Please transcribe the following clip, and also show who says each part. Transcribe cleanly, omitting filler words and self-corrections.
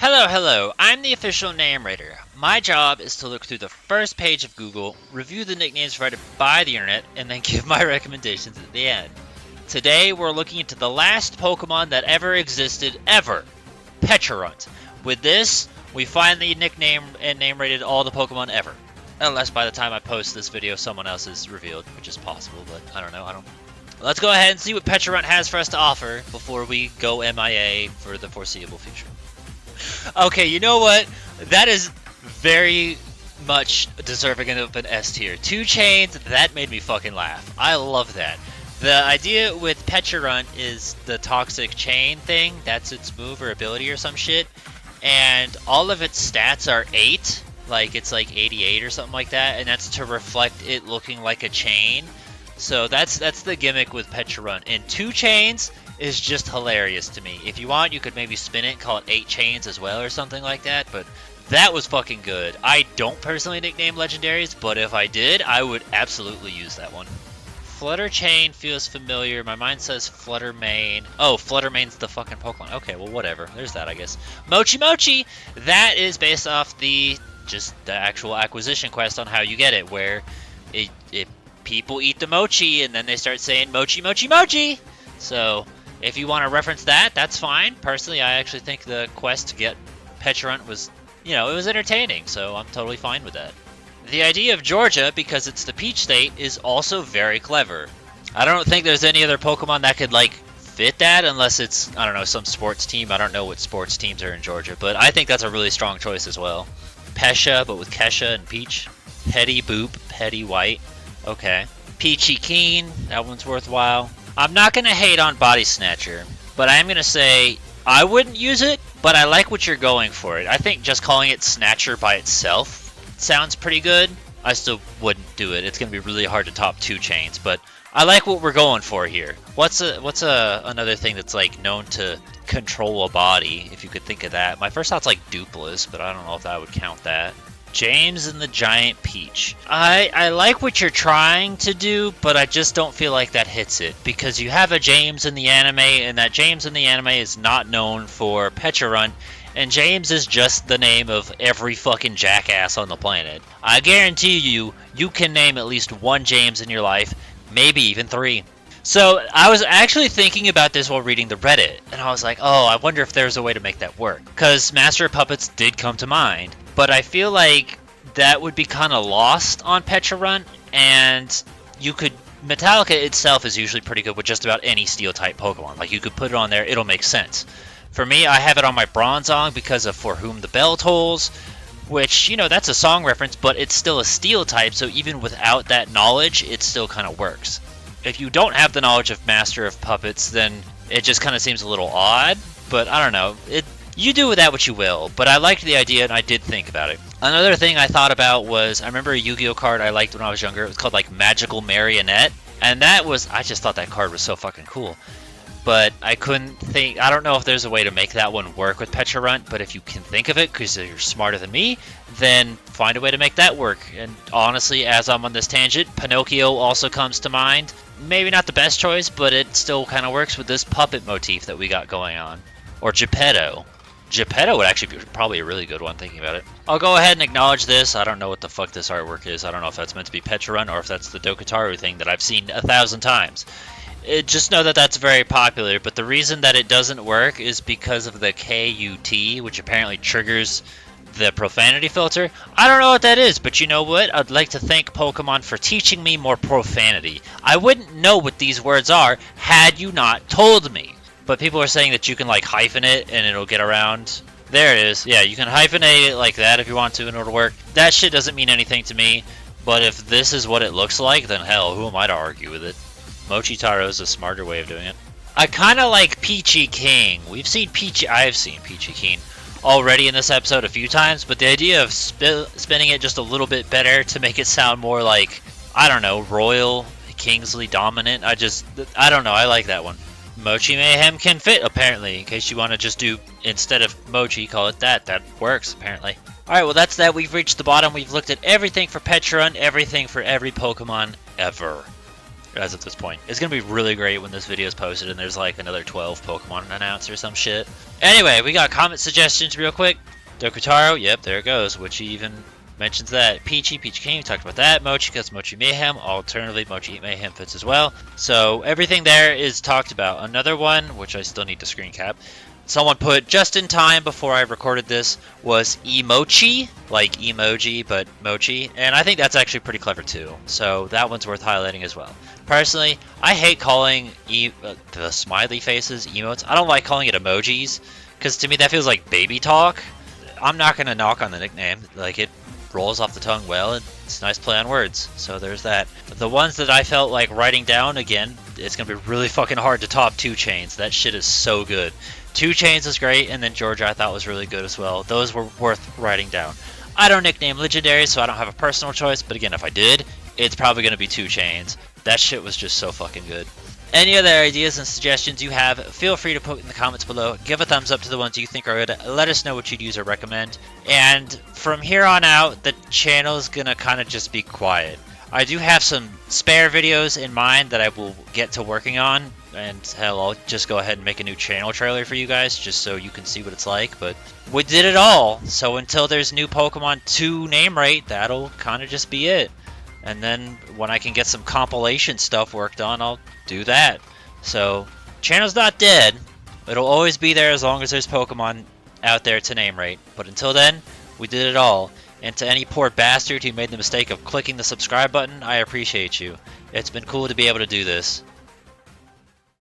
Speaker 1: Hello, I'm the official name rater. My job is to look through the first page of Google, review the nicknames provided by the internet, and then give my recommendations at the end. Today, we're looking into the last Pokemon that ever existed, ever. Pecharunt. With this, we finally nicknamed and name rated all the Pokemon ever. Unless by the time I post this video, someone else is revealed, which is possible, but I don't know. Let's go ahead and see what Pecharunt has for us to offer before we go MIA for the foreseeable future. Okay, you know what? That is very much deserving of an S tier. 2 chains, that made me fucking laugh. I love that. The idea with Pecharunt is the toxic chain thing. That's its move or ability or some shit. And all of its stats are 8. Like, it's like 88 or something like that. And that's to reflect it looking like a chain. So that's the gimmick with Pecharunt. And 2 chains is just hilarious to me. If you want, you could maybe spin it and call it 8 chains as well or something like that, but that was fucking good. I don't personally nickname legendaries, but if I did, I would absolutely use that one. Flutter Chain feels familiar. My mind says Flutter Mane. Oh, Flutter Mane's the fucking Pokemon. Okay, well, whatever. There's that, I guess. Mochi Mochi! That is based off the actual acquisition quest on how you get it, where people eat the mochi and then they start saying Mochi Mochi Mochi! So if you want to reference that, that's fine. Personally, I actually think the quest to get Pecharunt was, it was entertaining, so I'm totally fine with that. The idea of Georgia, because it's the Peach State, is also very clever. I don't think there's any other Pokemon that could, fit that, unless it's, I don't know, some sports team. I don't know what sports teams are in Georgia, but I think that's a really strong choice as well. Pesha, but with Kesha and Peach. Petty Boop, Petty White. Okay. Peachy Keen, that one's worthwhile. I'm not going to hate on Body Snatcher, but I am going to say I wouldn't use it, but I like what you're going for it. I think just calling it Snatcher by itself sounds pretty good. I still wouldn't do it. It's going to be really hard to top 2 chains, but I like what we're going for here. What's another thing that's known to control a body, if you could think of that? My first thought's Dupless, but I don't know if that would count that. James and the Giant Peach. I like what you're trying to do, but I just don't feel like that hits it, because you have a James in the anime, and that James in the anime is not known for Pecharunt, and James is just the name of every fucking jackass on the planet. I guarantee you can name at least 1 James in your life, maybe even 3. So I was actually thinking about this while reading the Reddit, and I was like, oh, I wonder if there's a way to make that work, because Master of Puppets did come to mind. But I feel like that would be kind of lost on Pecharunt, and Metallica itself is usually pretty good with just about any Steel-type Pokemon. You could put it on there, it'll make sense. For me, I have it on my Bronzong because of For Whom the Bell Tolls, which, that's a song reference, but it's still a Steel-type, so even without that knowledge, it still kind of works. If you don't have the knowledge of Master of Puppets, then it just kind of seems a little odd, but I don't know. You do with that what you will, but I liked the idea and I did think about it. Another thing I thought about was, I remember a Yu-Gi-Oh card I liked when I was younger. It was called Magical Marionette, and I just thought that card was so fucking cool. But I don't know if there's a way to make that one work with Pecharunt, but if you can think of it, because you're smarter than me, then find a way to make that work. And honestly, as I'm on this tangent, Pinocchio also comes to mind. Maybe not the best choice, but it still kind of works with this puppet motif that we got going on. Or Geppetto. Geppetto would actually be probably a really good one, thinking about it. I'll go ahead and acknowledge this. I don't know what the fuck this artwork is. I don't know if that's meant to be Pecharunt or if that's the Dokataru thing that I've seen 1,000 times. Just know that that's very popular, but the reason that it doesn't work is because of the KUT, which apparently triggers the profanity filter. I don't know what that is, but you know what? I'd like to thank Pokemon for teaching me more profanity. I wouldn't know what these words are had you not told me. But people are saying that you can hyphen it and it'll get around. There it is. Yeah, you can hyphenate it like that if you want to and it'll work. That shit doesn't mean anything to me, but if this is what it looks like, then hell, who am I to argue with it? Mochi Taro is a smarter way of doing it. I kind of like Peachy King. I've seen Peachy King already in this episode a few times, but the idea of spinning it just a little bit better to make it sound more I don't know, royal, Kingsley dominant. I don't know, I like that one. Mochi Mayhem can fit, apparently, in case you want to just do, instead of Mochi, call it that. That works, apparently. Alright, well that's that. We've reached the bottom. We've looked at everything for Pecharunt, everything for every Pokemon ever. as of this point. It's gonna be really great when this video is posted and there's like another 12 Pokemon announced or some shit. Anyway, we got comment suggestions real quick. Dokutaro, yep, there it goes, which even mentions that. Peachy King, we talked about that. Mochi, because Mochi Mayhem. Alternatively, Mochi Mayhem fits as well. So everything there is talked about. Another one, which I still need to screen cap, someone put just in time before I recorded this, was Emochi, like emoji, but mochi. And I think that's actually pretty clever too. So that one's worth highlighting as well. Personally, I hate calling the smiley faces emotes. I don't like calling it emojis, because to me that feels like baby talk. I'm not going to knock on the nickname. Like, it rolls off the tongue well, and it's a nice play on words. So there's that. The ones that I felt like writing down, again, it's going to be really fucking hard to top 2 Chains. That shit is so good. 2 Chains was great, and then Georgia I thought was really good as well. Those were worth writing down. I don't nickname Legendary, so I don't have a personal choice, but again, if I did, it's probably going to be 2 Chains. That shit was just so fucking good. Any other ideas and suggestions you have, feel free to put in the comments below. Give a thumbs up to the ones you think are good. Let us know what you'd use or recommend. And from here on out, the channel is going to kind of just be quiet. I do have some spare videos in mind that I will get to working on. And hell, I'll just go ahead and make a new channel trailer for you guys, just so you can see what it's like. But we did it all. So until there's new Pokemon 2 name rate, that'll kind of just be it. And then when I can get some compilation stuff worked on, I'll do that. So, channel's not dead. It'll always be there as long as there's Pokemon out there to name rate. But until then, we did it all. And to any poor bastard who made the mistake of clicking the subscribe button, I appreciate you. It's been cool to be able to do this.